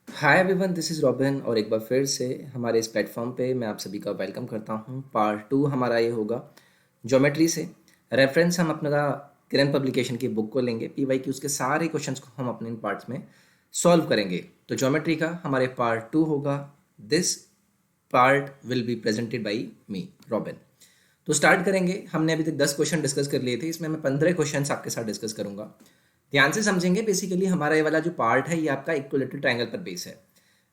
Hi everyone, this is robin और एक बार फिर से हमारे इस प्लेटफॉर्म पे मैं आप सभी का वेलकम करता हूँ। पार्ट टू हमारा ये होगा ज्योमेट्री से। रेफरेंस हम अपना किरण पब्लिकेशन की बुक को लेंगे, पीवाई की उसके सारे क्वेश्चंस को हम अपने इन पार्ट्स में सॉल्व करेंगे। तो ज्योमेट्री का हमारे पार्ट टू होगा। This part will be presented by me robin. तो स्टार्ट करेंगे। हमने अभी तक 10 क्वेश्चन डिस्कस कर लिए थे, इसमें मैं 15 क्वेश्चंस आपके साथ डिस्कस करूंगा। ध्यान से समझेंगे। बेसिकली हमारा ये वाला जो पार्ट है ये आपका इक्विलेटरल ट्रायंगल पर बेस है।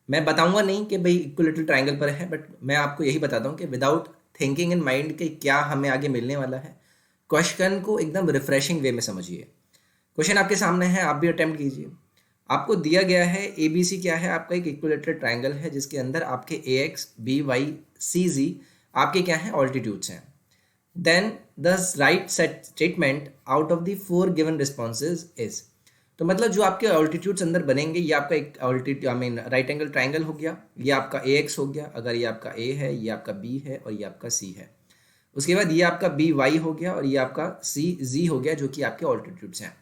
मैं बताऊंगा नहीं कि भाई इक्विलेटरल ट्रायंगल पर है, बट मैं आपको यही बताता हूँ कि विदाउट थिंकिंग इन माइंड के क्या हमें आगे मिलने वाला है। क्वेश्चन को एकदम रिफ्रेशिंग वे में समझिए। क्वेश्चन आपके सामने है, आप भी अटेम्प्ट कीजिए। आपको दिया गया है ए बी सी क्या है, आपका एक इक्विलेटरल ट्रायंगल है जिसके अंदर आपके ए एक्स बी वाई सी जी आपके क्या हैं, ऑल्टीट्यूड्स हैं। Then the right set statement out of the four given responses is। तो मतलब जो आपके ऑल्टीट्यूड्स अंदर बनेंगे, ये आपका एक altitude I mean right angle triangle हो गया, ये आपका ए एक्स हो गया, अगर ये आपका ए है, ये आपका बी है और ये आपका सी है। उसके बाद ये आपका बी वाई हो गया और ये आपका सी जी हो गया, जो कि आपके ऑल्टीट्यूड्स हैं।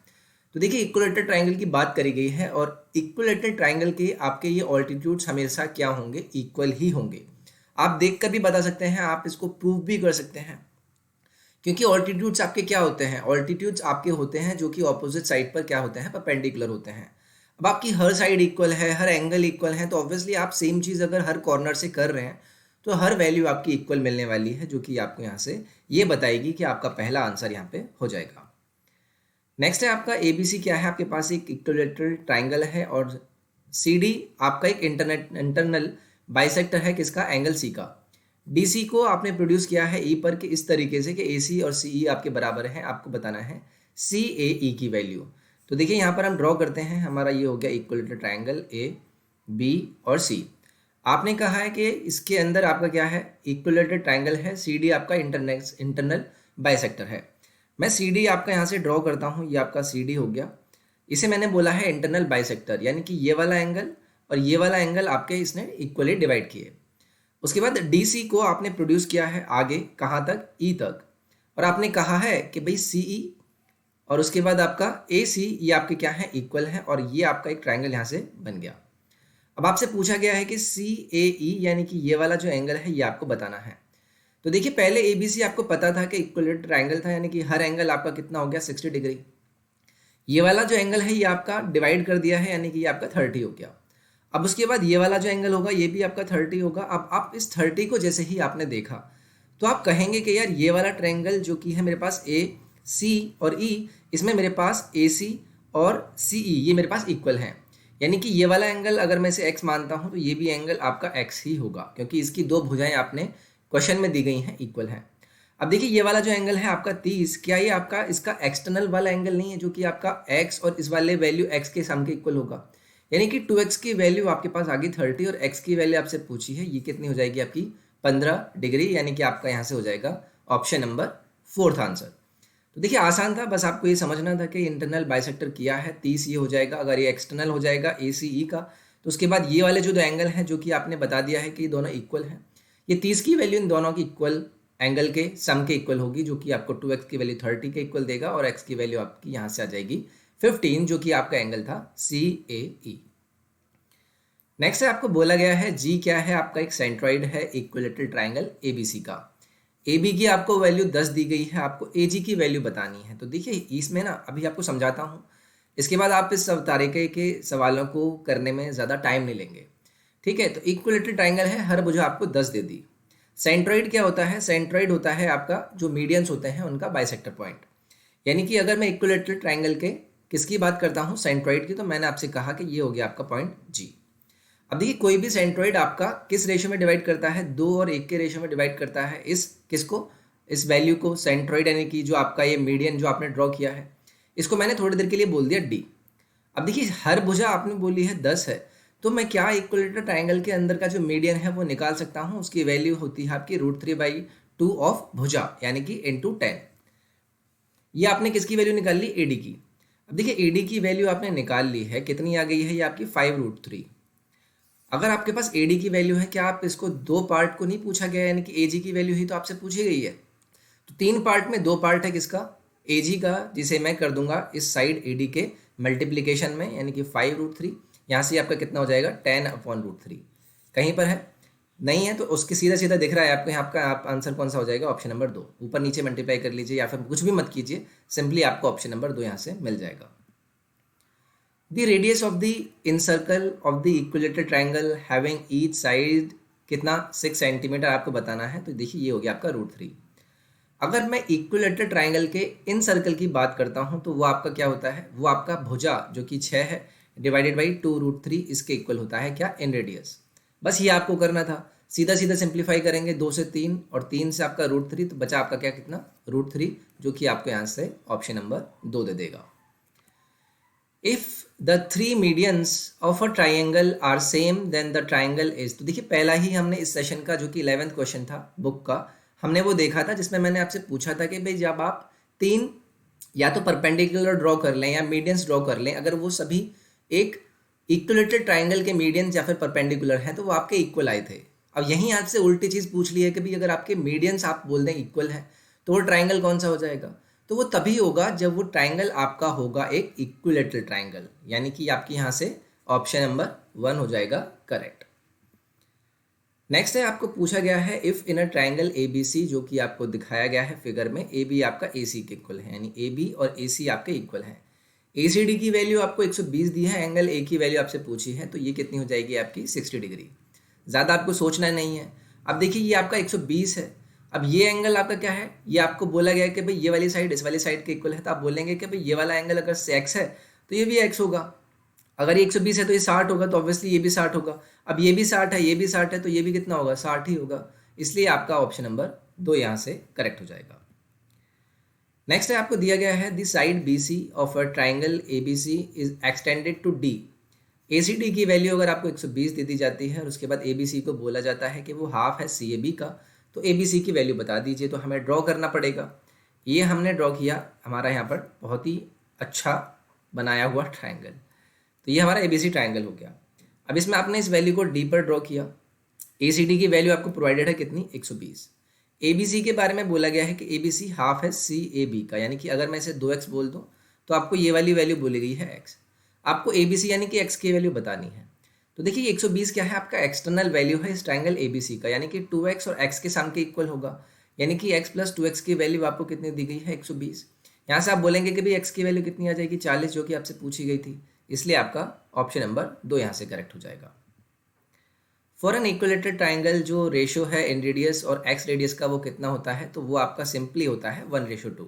तो देखिए इक्विलेटरल ट्राइंगल की बात करी गई है और इक्विलेटरल ट्राइंगल के आपके ये ऑल्टीट्यूड्स हमेशा क्या होंगे, इक्वल ही होंगे। आप देख कर भी बता सकते हैं, आप इसको प्रूव भी कर सकते हैं, क्योंकि ऑल्टीट्यूड्स आपके क्या होते हैं, ऑल्टीट्यूड्स आपके होते हैं जो कि ऑपोजिट साइड पर क्या होते हैं, परपेंडिकुलर होते हैं। अब आपकी हर साइड इक्वल है, हर एंगल इक्वल है, तो ऑब्वियसली आप सेम चीज़ अगर हर कॉर्नर से कर रहे हैं तो हर वैल्यू आपकी इक्वल मिलने वाली है, जो कि आपको यहाँ से ये बताएगी कि आपका पहला आंसर यहाँ पे हो जाएगा। नेक्स्ट है आपका ए बी सी क्या है, आपके पास एक इक्विलेटरल ट्राइंगल है और सी डी आपका एक इंटरनल बाइसेक्टर है, किसका, एंगल सी का। डी सी को आपने प्रोड्यूस किया है ई पर कि इस तरीके से कि ए सी और सी ई आपके बराबर है। आपको बताना है सी ए ई की वैल्यू। तो देखिए यहाँ पर हम ड्रॉ करते हैं, हमारा ये हो गया इक्विलेटरल ट्राइंगल ए बी और सी। आपने कहा है कि इसके अंदर आपका क्या है, इक्विलेटरल ट्राइंगल है, सी डी आपका इंटरनल बाइसेक्टर है। मैं सी डी आपका यहाँ से ड्रॉ करता हूँ, ये आपका सी डी हो गया। इसे मैंने बोला है इंटरनल बाइसेक्टर, यानी कि ये वाला एंगल और ये वाला एंगल आपके इसने इक्वली डिवाइड किए। उसके बाद डी सी को आपने प्रोड्यूस किया है आगे कहाँ तक, ई तक। और आपने कहा है कि भाई सी ई और उसके बाद आपका ए सी ये आपके क्या है, इक्वल है, और ये आपका एक ट्राइंगल यहाँ से बन गया। अब आपसे पूछा गया है कि सी ए ई यानी कि ये वाला जो एंगल है ये आपको बताना है। तो देखिए पहले ए बी सी आपको पता था कि इक्विलेटरल ट्राइंगल था, यानी कि हर एंगल आपका कितना हो गया, 60 डिग्री। ये वाला जो एंगल है ये आपका डिवाइड कर दिया है, यानी कि ये आपका 30 हो गया। अब उसके बाद ये वाला जो एंगल होगा ये भी आपका 30 होगा। अब आप इस 30 को जैसे ही आपने देखा तो आप कहेंगे कि यार ये वाला ट्रायंगल जो कि है मेरे पास ए सी और ई, इसमें मेरे पास ए सी और सी ई ये मेरे पास इक्वल हैं। यानी कि ये वाला एंगल अगर मैं इसे एक्स मानता हूँ तो ये भी एंगल आपका एक्स ही होगा, क्योंकि इसकी दो भुजाएं आपने क्वेश्चन में दी गई हैं, इक्वल हैं। अब देखिए ये वाला जो एंगल है आपका 30, क्या ये आपका इसका एक्सटर्नल वाला एंगल नहीं है, जो कि आपका x और इस वाले वैल्यू x के सम के इक्वल होगा। यानी कि 2x की वैल्यू आपके पास आ गई 30 और x की वैल्यू आपसे पूछी है, ये कितनी हो जाएगी आपकी 15 डिग्री। यानी कि आपका यहाँ से हो जाएगा ऑप्शन नंबर 4th आंसर। तो देखिए आसान था, बस आपको ये समझना था कि इंटरनल बाइसेक्टर किया है, 30 ये हो जाएगा। अगर ये एक्सटर्नल हो जाएगा ए सी ई का, तो उसके बाद ये वाले जो दो एंगल हैं जो कि आपने बता दिया है कि दोनों इक्वल हैं, ये 30 की वैल्यू इन दोनों की इक्वल एंगल के सम के इक्वल होगी, जो कि आपको 2x की वैल्यू 30 के इक्वल देगा और x की वैल्यू आपकी यहाँ से आ जाएगी 15, जो कि आपका एंगल था सी ए ई। नेक्स्ट है आपको बोला गया है जी क्या है, आपका एक सेंट्रॉइड है equilateral triangle A B C का। ए बी की आपको वैल्यू 10 दी गई है, आपको ए जी की वैल्यू बतानी है। तो देखिए इसमें ना अभी आपको समझाता हूँ, इसके बाद आप इस तरीके के सवालों को करने में ज़्यादा टाइम नहीं लेंगे। ठीक है, तो इक्विलेटरल ट्राइंगल है, हर भुजा आपको 10 दे दी। सेंट्रॉइड क्या होता है, सेंट्रॉइड होता है आपका जो मीडियंस होते हैं उनका बाइसेक्टर पॉइंट। यानी कि अगर मैं इक्विलेटरल ट्राइंगल के किसकी बात करता हूँ, सेंट्रॉइड की, तो मैंने आपसे कहा कि ये हो गया आपका पॉइंट जी। अब देखिए कोई भी सेंट्रॉइड आपका किस रेशियो में डिवाइड करता है, 2 और 1 के रेशियो में डिवाइड करता है इस किसको, इस वैल्यू को। सेंट्रॉइड यानी कि जो आपका ये मीडियन जो आपने ड्रॉ किया है, इसको मैंने थोड़ी देर के लिए बोल दिया डी। अब देखिए हर भुजा आपने बोली है 10 है, तो मैं क्या इक्विलेटरल ट्राइंगल के अंदर का जो मीडियन है वो निकाल सकता हूँ। उसकी वैल्यू होती है आपकी √3/2 ऑफ भुजा, यानी कि इंटू 10। ये आपने किसकी वैल्यू निकाल ली, एडी की। अब देखिए एडी की वैल्यू आपने निकाल ली है, कितनी आ गई है, ये आपकी 5√3। अगर आपके पास एडी की वैल्यू है, क्या आप इसको दो पार्ट को नहीं पूछा गया, यानी कि एजी की वैल्यू ही तो आपसे पूछी गई है। तो 3 पार्ट में 2 पार्ट है किसका, एजी का, जिसे मैं कर दूंगा इस साइड एडी के मल्टीप्लीकेशन में, यानी कि 5√3। यहाँ से आपका कितना हो जाएगा 10/√3। कहीं पर है नहीं है तो उसके सीधा सीधा दिख रहा है आपको, यहाँ आपका आप आंसर कौन सा हो जाएगा, ऑप्शन नंबर 2। ऊपर नीचे मल्टीप्लाई कर लीजिए या फिर कुछ भी मत कीजिए, सिंपली आपको ऑप्शन नंबर 2 यहाँ से मिल जाएगा। The radius of the in circle of the equilateral triangle having each side कितना 6 सेंटीमीटर आपको बताना है। तो देखिए ये हो गया आपका √3। अगर मैं इक्विलेटरल ट्राइंगल के इन सर्कल की बात करता हूँ तो वो आपका क्या होता है, वो आपका भुजा जो कि 6 है डिवाइडेड बाई 2√3 इसके इक्वल होता है क्या, इन रेडियस। बस ये आपको करना था, सीधा सीधा सिंप्लीफाई करेंगे 2 से 3 और 3 से आपका √3, तो बचा आपका क्या कितना √3, जो कि आपको यहाँ से ऑप्शन नंबर 2 दे देगा। If the 3 medians of a triangle are same then the triangle is. तो देखिए पहला ही हमने इस सेशन का जो कि 11th क्वेश्चन था बुक का, हमने वो देखा था जिसमें मैंने आपसे पूछा था कि भाई जब आप 3 या तो परपेंडिकुलर ड्रॉ कर लें या मीडियंस ड्रॉ कर लें, अगर वो सभी एक इक्विलेटरल ट्राइंगल के मीडियंस या फिर परपेंडिकुलर हैं तो वो आपके इक्वल आए थे। अब यहीं आपसे उल्टी चीज़ पूछ ली है कि भाई अगर आपके मीडियंस आप बोल दें इक्वल है तो वो ट्राइंगल कौन सा हो जाएगा, तो वो तभी होगा जब वो ट्राइंगल आपका होगा एक इक्विलेटरल ट्राइंगल, यानी कि आपकी यहाँ से ऑप्शन नंबर 1 हो जाएगा करेक्ट। नेक्स्ट है आपको पूछा गया है if in a triangle ABC, जो कि आपको दिखाया गया है फिगर में, AB आपका AC के इक्वल है, यानी AB और AC आपके इक्वल हैं। ACD की वैल्यू आपको 120 दी है, एंगल A की वैल्यू आपसे पूछी है, तो ये कितनी हो जाएगी आपकी 60 डिग्री। ज़्यादा आपको सोचना नहीं है। अब देखिए ये आपका 120 है, अब ये एंगल आपका क्या है, ये आपको बोला गया है कि भाई ये वाली साइड इस वाली साइड के इक्वल है, तो आप बोलेंगे कि भाई ये वाला एंगल अगर x है तो ये भी x होगा। अगर ये 120 है तो ये 60 होगा, तो ऑब्वियसली ये भी 60 होगा। अब ये भी 60 है, ये भी 60 है, तो ये भी कितना होगा 60 ही होगा। इसलिए आपका ऑप्शन नंबर 2 यहाँ से करेक्ट हो जाएगा। नेक्स्ट है आपको दिया गया है the side BC of a triangle ABC is extended to D। ACD की वैल्यू अगर आपको 120 दे दी जाती है और उसके बाद ABC को बोला जाता है कि वो हाफ है CAB का, तो ABC की वैल्यू बता दीजिए, तो हमें ड्रॉ करना पड़ेगा। ये हमने ड्रॉ किया, हमारा यहाँ पर बहुत ही अच्छा बनाया हुआ ट्राइंगल, तो ये हमारा ABC ट्राइंगल हो गया। अब इसमें आपने इस वैल्यू को D पर ड्रॉ किया। ACD की वैल्यू आपको प्रोवाइडेड है कितनी 120। ABC के बारे में बोला गया है कि ABC हाफ है CAB का, यानी कि अगर मैं इसे 2x बोल दूँ तो आपको ये वाली वैल्यू बोली गई है x, आपको ABC यानी कि x की वैल्यू बतानी है। तो देखिए 120 क्या है, आपका एक्सटर्नल वैल्यू है इस ट्राइंगल ABC का, यानी कि 2x और x के सम के इक्वल होगा, यानी कि x + 2x की वैल्यू आपको कितनी दी गई है 120। यहाँ से आप बोलेंगे कि भाई x की वैल्यू कितनी आ जाएगी 40, जो कि आपसे पूछी गई थी, इसलिए आपका ऑप्शन नंबर 2 यहाँ से करेक्ट हो जाएगा। फॉर एन इक्विलेटरल ट्राइंगल जो रेशो है इन रेडियस और एक्स रेडियस का वो कितना होता है, तो वो आपका सिंपली होता है 1:2।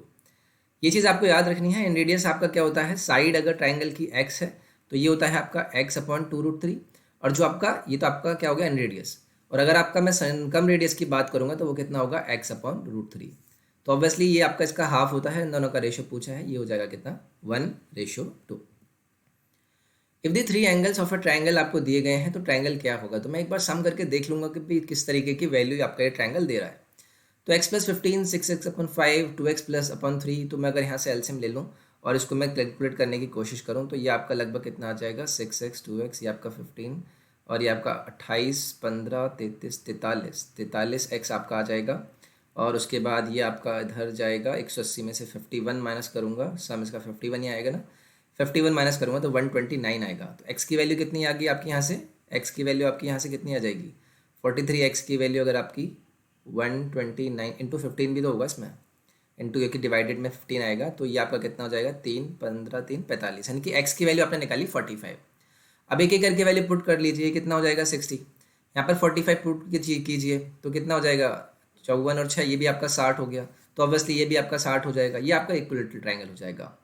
ये चीज़ आपको याद रखनी है। इन रेडियस आपका क्या होता है, साइड अगर ट्राइंगल की x है तो ये होता है आपका x/2√3, और जो आपका ये तो आपका क्या हो गया इन रेडियस, और अगर आपका मैं कम रेडियस की बात करूँगा तो वो कितना होगा x/√3। तो ऑब्वियसली ये आपका इसका हाफ होता है, इन दोनों का रेशो पूछा है, ये हो जाएगा कितना 1:2। If the 3 angles of a triangle आपको दिए गए हैं तो ट्राइंगल क्या होगा, तो मैं एक बार सम करके देख लूंगा कि भाई किस तरीके की वैल्यू आपका ये ट्राइंगल दे रहा है। तो x + 15 6x/5 2x + 3, तो मैं अगर यहाँ से एलसीएम ले लूँ और इसको मैं कैलकुलेट करने की कोशिश करूँ तो ये आपका लगभग कितना आ जाएगा 6x 2x, ये आपका 15 और ये आपका 28 15 33 43 x आपका आ जाएगा। और उसके बाद ये आपका इधर जाएगा 180 में से 51 माइनस करूँगा, सम इसका 51 ही आएगा ना, 51 माइनस करूँगा तो 129 आएगा। तो x की वैल्यू कितनी आ गई आपकी यहाँ से, x की वैल्यू आपकी यहाँ से कितनी आ जाएगी 43। x की वैल्यू अगर आपकी 129 इंटू 15 भी तो होगा इसमें, इंटू क्योंकि डिवाइडेड में 15 आएगा, तो ये आपका कितना हो जाएगा 3 15 3 45, यानी कि x की वैल्यू आपने निकाली 45। अब एक एक करके वैल्यू पुट कर लीजिए, कितना हो जाएगा 60, यहाँ पर 45 पुट कीजिए तो कितना हो जाएगा 54 और 6, ये भी आपका 60 हो गया, तो ऑब्वियसली ये भी आपका 60 हो जाएगा, ये आपका इक्विलेटरल ट्राइंगल हो जाएगा।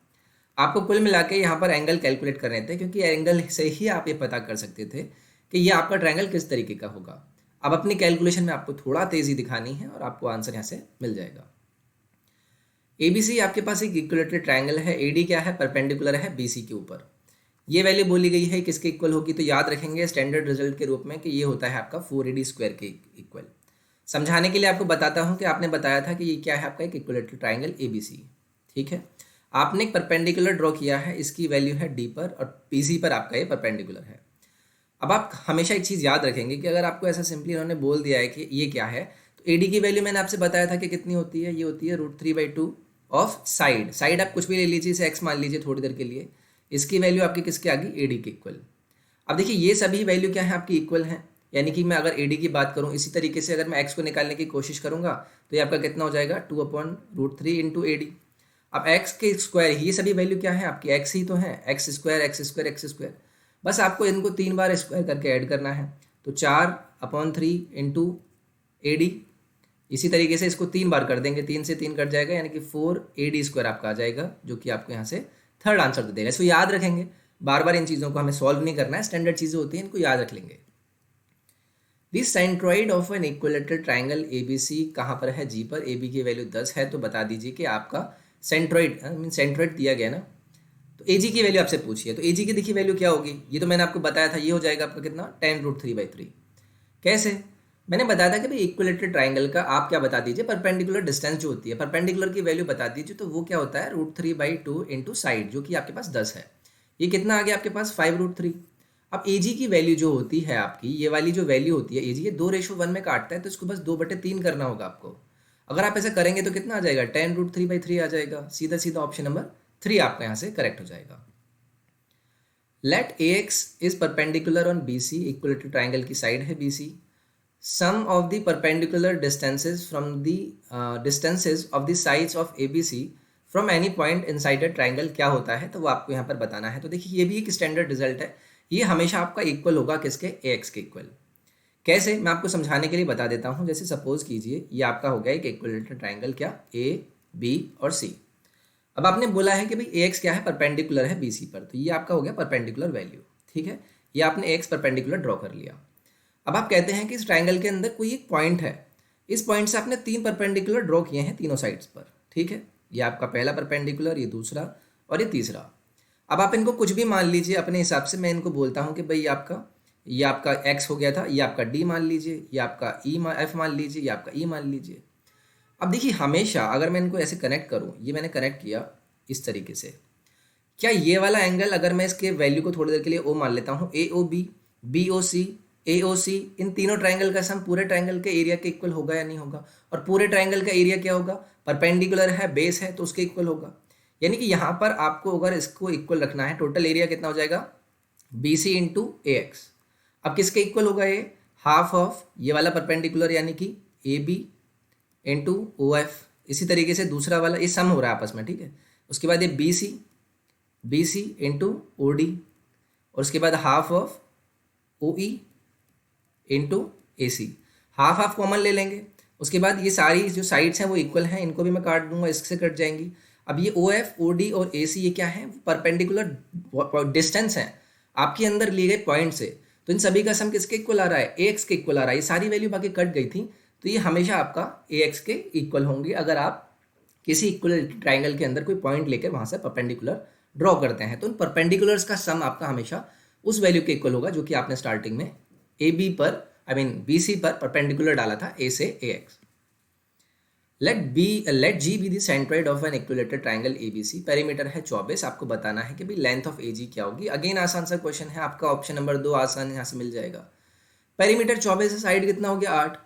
आपको कुल मिला के यहाँ पर एंगल कैलकुलेट करने थे, क्योंकि एंगल से ही आप ये पता कर सकते थे कि ये आपका ट्राइंगल किस तरीके का होगा। अब अपनी कैलकुलेशन में आपको थोड़ा तेज़ी दिखानी है और आपको आंसर यहाँ से मिल जाएगा। ABC आपके पास एक इक्विलेटरल ट्राइंगल है, AD क्या है परपेंडिकुलर है BC के ऊपर, ये वैल्यू बोली गई है किसके इक्वल होगी, तो याद रखेंगे स्टैंडर्ड रिजल्ट के रूप में कि ये होता है आपका 4AD² के इक्वल। समझाने के लिए आपको बताता हूँ कि आपने बताया था कि ये क्या है आपका एक इक्विलेटरल ट्राइंगल ABC, ठीक है। आपने एक परपेंडिकुलर ड्रॉ किया है, इसकी वैल्यू है D पर और BC पर आपका ये परपेंडिकुलर है। अब आप हमेशा एक चीज़ याद रखेंगे कि अगर आपको ऐसा सिंपली उन्होंने बोल दिया है कि ये क्या है, तो AD की वैल्यू मैंने आपसे बताया था कि कितनी होती है, ये होती है √3/2 ऑफ साइड आप कुछ भी ले लीजिए, इसे x मान लीजिए थोड़ी देर के लिए, इसकी वैल्यू आपकी किसके आ गई AD के इक्वल। अब देखिए ये सभी वैल्यू क्या है आपकी इक्वल हैं, यानी कि मैं अगर ए डी की बात करूँ इसी तरीके से अगर मैं एक्स को निकालने की कोशिश करूँगा तो ये आपका कितना हो जाएगा 2/√3 इंटू ए डी। अब एक्स के स्क्वायर, ये सभी वैल्यू क्या है आपकी एक्स ही तो है, x square x square x square, बस आपको इनको 3 बार स्क्वायर करके ऐड करना है। तो 4/3 इंटू ए डी, इसी तरीके से इसको 3 बार कर देंगे, 3 से 3 कट जाएगा यानी कि 4 AD² आपका आ जाएगा, जो कि आपको यहाँ से थर्ड आंसर दे देगा। इसको याद रखेंगे, बार बार इन चीज़ों को हमें सॉल्व नहीं करना है, स्टैंडर्ड चीज़ें होती हैं इनको याद रख लेंगे। This centroid of an equilateral triangle A B C कहाँ पर है, जी पर। ए बी की वैल्यू 10 है, तो बता दीजिए कि आपका सेंट्रॉइड मीन सेंट्रॉइड दिया गया ना, तो ए जी की वैल्यू आपसे पूछी है, तो ए जी की देखिए वैल्यू क्या होगी, ये तो मैंने आपको बताया था, ये हो जाएगा आपका कितना 10√3/3। कैसे, मैंने बताया था कि भाई इक्विलेटरल ट्राइंगल का आप क्या बता दीजिए, परपेंडिकुलर डिस्टेंस जो होती है, परपेंडिकुलर की वैल्यू बता दीजिए, तो वो क्या होता है √3/2 इंटू साइड, जो कि आपके पास 10 है। ये कितना आ गया आपके पास 5√3। अब ए जी की वैल्यू जो होती है आपकी, ये वाली जो वैल्यू होती है ए जी, ये 2:1 में काटता है, तो इसको बस 2/3 करना होगा आपको। अगर आप ऐसा करेंगे तो कितना आ जाएगा 10√3/3 आ जाएगा, सीधा सीधा ऑप्शन नंबर 3 आपका यहाँ से करेक्ट हो जाएगा। Let A X is perpendicular on B C, equilateral triangle की साइड है B C. Sum of the perpendicular distances from the distances of the sides of ABC from any point inside a triangle क्या होता है, तो वो आपको यहाँ पर बताना है। तो देखिए ये भी एक स्टैंडर्ड रिजल्ट है, ये हमेशा आपका इक्वल होगा किसके, ए एक्स के इक्वल। कैसे, मैं आपको समझाने के लिए बता देता हूँ। जैसे सपोज कीजिए ये आपका हो गया एक इक्विलेटरल ट्राइंगल, क्या ए बी और सी। अब आपने बोला है कि भाई ए एक्स क्या है, परपेंडिकुलर है बी सी पर, तो ये आपका हो गया परपेंडिकुलर वैल्यू, ठीक है। ये आपने ए एक्स परपेंडिकुलर ड्रॉ कर लिया। अब आप कहते हैं कि इस ट्राइंगल के अंदर कोई एक पॉइंट है, इस पॉइंट से आपने 3 परपेंडिकुलर ड्रॉ किए हैं तीनों साइड्स पर, ठीक है। ये आपका पहला परपेंडिकुलर, ये दूसरा और ये तीसरा। अब आप इनको कुछ भी मान लीजिए अपने हिसाब से, मैं इनको बोलता हूँ कि भाई ये आपका एक्स हो गया था, ये आपका डी मान लीजिए, ये आपका एफ मान लीजिए, ये आपका ई मान लीजिए। अब देखिए हमेशा अगर मैं इनको ऐसे कनेक्ट करूँ, ये मैंने कनेक्ट किया इस तरीके से, क्या ये वाला एंगल अगर मैं इसके वैल्यू को थोड़ी देर के लिए ओ मान लेता हूँ, ए ओ बी, बी ओ सी, ए ओ सी, इन तीनों ट्राइंगल का सम पूरे ट्राइंगल के एरिया के इक्वल होगा या नहीं होगा। और पूरे ट्राइंगल का एरिया क्या होगा, परपेंडिकुलर है, बेस है, तो उसके इक्वल होगा। यानी कि यहाँ पर आपको अगर इसको इक्वल रखना है, टोटल एरिया कितना हो जाएगा, बी सी इंटू ए एक्स। अब किसके इक्वल होगा, ये हाफ ऑफ ये वाला परपेंडिकुलर यानी कि A B into O F. इसी तरीके से दूसरा वाला, ये सम हो रहा है आपस में, ठीक है। उसके बाद ये B C into O D, और उसके बाद half of O E into A C, half half common ले लेंगे। उसके बाद ये सारी जो साइड्स हैं वो इक्वल हैं, इनको भी मैं काट दूंगा, इससे कट जाएंगी। अब ये ओ एफ ओ डी और ए सी ये क्या है, परपेंडिकुलर डिस्टेंस है आपके अंदर लिए गए पॉइंट से, तो इन सभी का सम किसके इक्वल आ रहा है, ए एक्स के इक्वल आ रहा है। ये सारी वैल्यू बाकी कट गई थी, तो ये हमेशा आपका ए एक्स के इक्वल होंगे अगर आप किसी इक्वल ट्राइंगल के अंदर कोई पॉइंट लेकर वहाँ से परपेंडिकुलर ड्रॉ करते हैं। तो उन परपेंडिकुलर्स का सम आपका हमेशा उस वैल्यू के इक्वल होगा जो कि आपने स्टार्टिंग में ए बी पर बी सी पर परपेंडिकुलर डाला था, ए से A X. Let G be the centroid of an equilateral triangle A B C. Perimeter है 24, आपको बताना है कि भाई लेंथ ऑफ ए जी क्या होगी। अगेन आसान सा क्वेश्चन है आपका, ऑप्शन नंबर 2 आसान यहाँ से मिल जाएगा। पेरीमीटर 24 है, साइड कितना हो गया 8।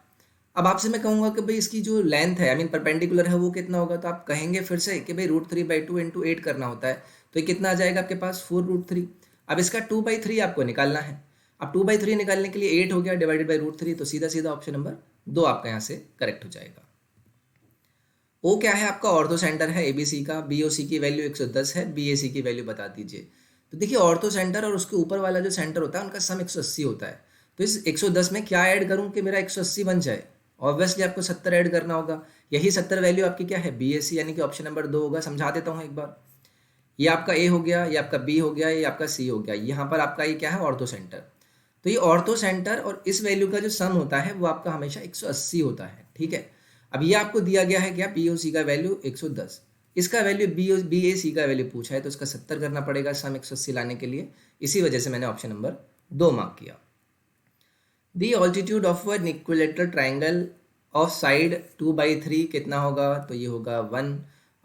अब आपसे मैं कहूँगा कि भाई इसकी जो लेंथ है परपेंडिकुलर है वो कितना होगा, तो आप कहेंगे फिर से कि भाई √3/2 इंटू 8 करना होता है, तो ये कितना आ जाएगा आपके पास 4√3। अब इसका 2/3 आपको निकालना है। अब 2/3 निकालने के लिए 8 हो गया डिवाइडेड बाई √3, तो सीधा सीधा ऑप्शन नंबर 2 आपका यहाँ से करेक्ट हो जाएगा। ओ क्या है आपका, ऑर्थो सेंटर है एबीसी का। बीओसी की वैल्यू 110 है, बीएसी की वैल्यू बता दीजिए। तो देखिए ऑर्थो सेंटर और उसके ऊपर वाला जो सेंटर होता है उनका सम 180 होता है, तो इस 110 में क्या ऐड करूँ कि मेरा 180 बन जाए, ऑब्वियसली आपको 70 ऐड करना होगा। यही 70 वैल्यू आपकी क्या है, बीएसी, यानी कि ऑप्शन नंबर 2 होगा। समझा देता हूँ एक बार, ये आपका ए हो गया, ये आपका बी हो गया, ये आपका सी हो गया, यहाँ पर आपका ये क्या है ऑर्थो सेंटर। तो ये ऑर्थो सेंटर और इस वैल्यू का जो सम होता है वो आपका हमेशा 180 होता है, ठीक है। अब ये आपको दिया गया है क्या, पी ओ सी का वैल्यू 110, इसका वैल्यू बी ए सी का वैल्यू पूछा है, तो इसका 70 करना पड़ेगा सम 180 लाने के लिए। इसी वजह से मैंने ऑप्शन नंबर 2 मार्क किया। The altitude of an equilateral triangle of side 2/3 कितना होगा, तो ये होगा 1।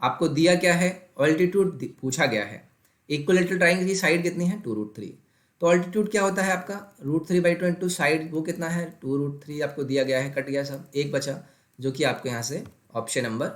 आपको दिया क्या है, ऑल्टीट्यूड पूछा गया है। इक्विलेटरल ट्राइंगल की साइड कितनी है 2√3, तो ऑल्टीट्यूड क्या होता है आपका √3/2 इंटू साइड वो कितना है 2√3 आपको दिया गया है, कट गया सब, एक बचा जो कि आपको यहाँ से ऑप्शन नंबर